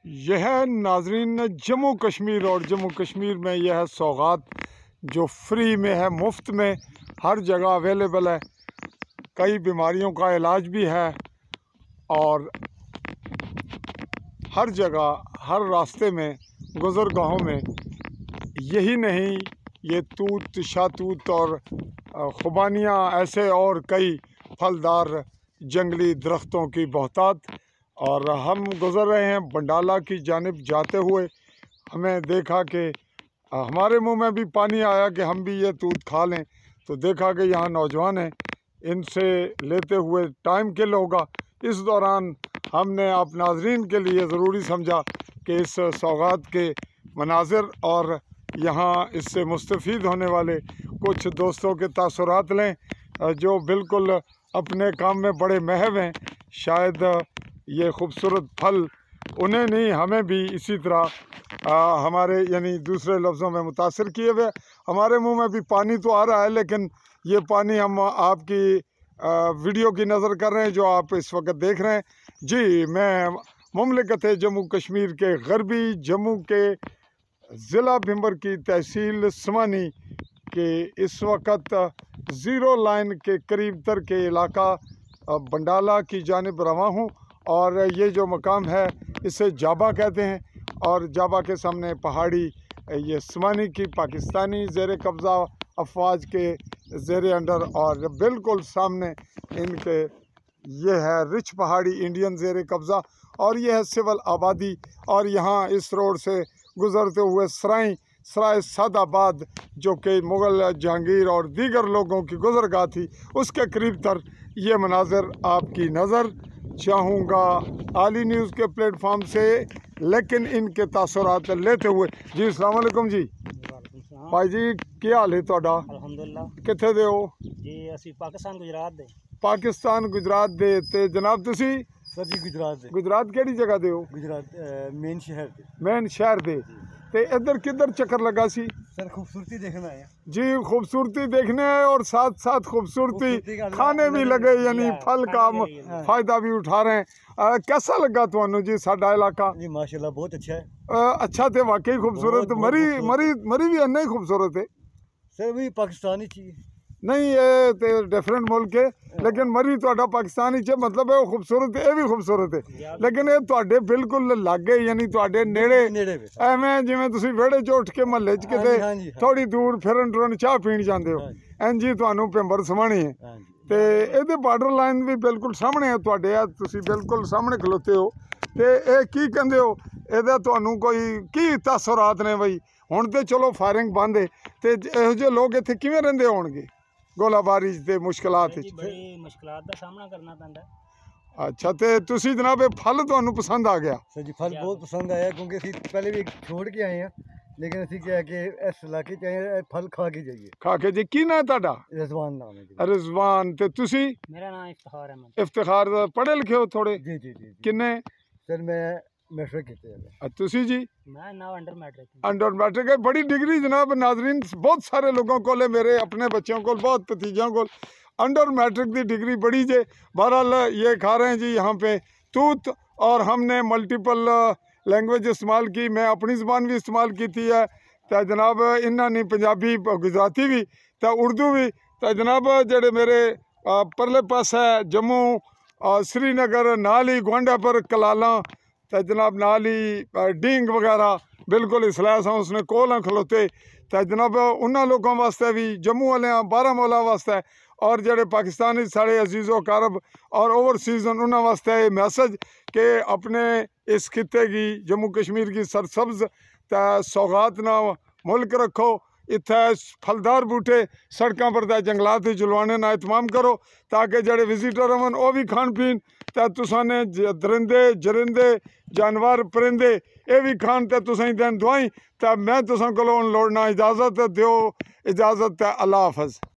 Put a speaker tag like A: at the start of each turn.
A: یہ ہے ناظرین جموں کشمیر، اور جموں کشمیر میں یہ ہے سوغات جو فری میں ہے، مفت میں ہر جگہ اویلیبل ہے۔ کئی بیماریوں کا علاج بھی ہے، اور ہر جگہ ہر راستے میں گزرگاہوں میں یہی نہیں، یہ توت شاتوت اور خوبانیاں ایسے اور کئی پھلدار جنگلی درختوں کی بہتات۔ اور ہم گزر رہے ہیں بنڈالہ کی جانب جاتے ہوئے، ہمیں دیکھا کہ ہمارے منہ میں بھی پانی آیا کہ ہم بھی یہ توت کھا لیں، تو دیکھا کہ یہاں نوجوان ہیں، ان سے لیتے ہوئے ٹائم کل ہوگا۔ اس دوران ہم نے آپ ناظرین کے لیے ضروری سمجھا کہ اس سوغات کے مناظر اور یہاں اس سے مستفید ہونے والے کچھ دوستوں کے تاثرات لیں جو بالکل اپنے کام میں بڑے محو ہیں۔ شاید یہ خوبصورت پھل انہیں نہیں، ہمیں بھی اسی طرح ہمارے یعنی دوسرے لفظوں میں متاثر کیے ہوئے۔ ہمارے منہ میں بھی پانی تو آ رہا ہے، لیکن یہ پانی ہم آپ کی ویڈیو کی نظر کر رہے ہیں جو آپ اس وقت دیکھ رہے ہیں۔ جی، میں مملکت جموں کشمیر کے غربی جموں کے ضلع بھمبر کی تحصیل سمانی کے اس وقت زیرو لائن کے قریب تر کے علاقہ بنڈالہ کی جانب رواں ہوں، اور یہ جو مقام ہے اسے جابا کہتے ہیں، اور جابا کے سامنے پہاڑی یہ سمانی کی پاکستانی زیر قبضہ افواج کے زیر انڈر، اور بالکل سامنے ان کے یہ ہے رچ پہاڑی انڈین زیر قبضہ، اور یہ ہے سول آبادی۔ اور یہاں اس روڈ سے گزرتے ہوئے سرائے سعد آباد جو کہ مغل جہانگیر اور دیگر لوگوں کی گزرگاہ تھی، اس کے قریب تر یہ مناظر آپ کی نظر چاہوں گا عالی نیوز کے پلیٹ فارم سے، لیکن ان کے تاثرات لیتے ہوئے۔ جی السلام علیکم جی بھائی جی، کیا حال ہے تہاڈا؟
B: الحمدللہ۔
A: کتھے دے ہو؟
B: جی اسی پاکستان گجرات دے۔
A: پاکستان گجرات دے تے جناب تسی؟
B: سر جی گجرات دے۔
A: گجرات کیڑی جگہ دے ہو؟
B: گجرات مین شہر دے۔
A: مین شہر دے تے ادھر کدھر چکر لگا سی؟
B: سر خوبصورتی دیکھنا ہے
A: جی، خوبصورتی دیکھنے ہے اور ساتھ ساتھ خوبصورتی کھانے بھی لگے، یعنی پھل کا فائدہ بھی اٹھا رہے ہیں۔ کیسا لگا تمہیں جی ساڈا علاقہ؟
B: جی ماشاءاللہ بہت اچھا ہے۔
A: اچھا تے واقعی خوبصورت، مری بھی نہیں خوبصورت ہے
B: سر بھی پاکستانی چیز
A: نہیں، یہ تے ڈیفرنٹ ملک ہے، لیکن مری تہاڈا پاکستانی چ مطلب ہے وہ خوبصورت ہے، یہ بھی خوبصورت ہے، لیکن یہ تہاڈے بالکل لاگے یعنی تہاڈے نیڑے ایویں جویں تسی ویڑے چ اٹھ کے محلے چ کتے تھوڑی دور پھرن ٹرن چاہ پین جاندے ہو، این جی تانوں بھمبر سمانی ہے تے ایدے بارڈر لائن بھی بالکل سامنے ہے تہاڈے، تسی بالکل سامنے کھلوتے ہو تے اے کی کہندے ہو ایدا تانوں کوئی کی تاثرات نے؟ بھائی ہن تے چلو فائرنگ بند ہے تے ایہو جے لوگ ایتھے کیویں رہندے ہون گے گولہ باری تے مشکلات؟
B: بڑی مشکلات کا سامنا کرنا پیندا ہے۔
A: اچھا تے تسی جناب پھل تانوں پسند آ گیا؟
C: سر جی پھل بہت پسند آیا، کیونکہ اسی پہلے بھی چھوڑ کے آئے ہیں، لیکن اسی کیا ہے کہ اس علاقے چ آئے پھل کھا کے جائیے۔
A: کھا کے جی کی نام ہے تہاڈا؟
C: رضوان نام ہے جی۔
A: رضوان تے تسی؟
B: میرا نام افتخار احمد۔
A: افتخار پڑھے لکھے ہو تھوڑے؟
C: جی جی جی
A: کنے؟
C: سر میں میٹرک کیتے ہیں۔
A: تسی جی؟
B: میں نہ انڈر میٹرک۔
A: انڈر میٹرک ہے، بڑی ڈگری جناب ناظرین، بہت سارے لوگوں کو لے، میرے اپنے بچوں کو بہت بھتیجوں کو انڈر میٹرک دی ڈگری بڑی جے۔ بہرحال یہ کھا رہے ہیں جی یہاں پہ توت، اور ہم نے ملٹیپل لینگویج استعمال کی، میں اپنی زبان بھی استعمال کی تھی ہے تے جناب انہاں نے پنجابی گجراتی بھی تے اردو بھی تے جناب جڑے میرے پرلے پاس ہے جموں سری نگر نال ہی گوانڈا پر کلالاں تے جناب نال ہی ڈینگ وغیرہ بالکل اسلحہ سا اس نے کول کھلوتے تے جناب انہاں لوگوں واسطے بھی جموں والے بارہمولہ واسطے اور جڑے پاکستانی سارے عزیز و اقارب اور اوورسیز انہاں واسطے یہ میسج کہ اپنے اس خطے کی جموں کشمیر کی سرسبز تے سوغات نہ ملک رکھو، اتھے پھلدار بوٹے سڑکاں پر تے جنگلات جلوانے نہ اہتمام کرو تاکہ جڑے وزیٹر ہون وہ بھی کھان پین تے تساں نے درندے جرندے جانور پرندے یہ بھی کھان تے تساں دین دعائیں تے میں تساں کولوں لوڑنا اجازت دیو، اجازت تے اللہ حافظ۔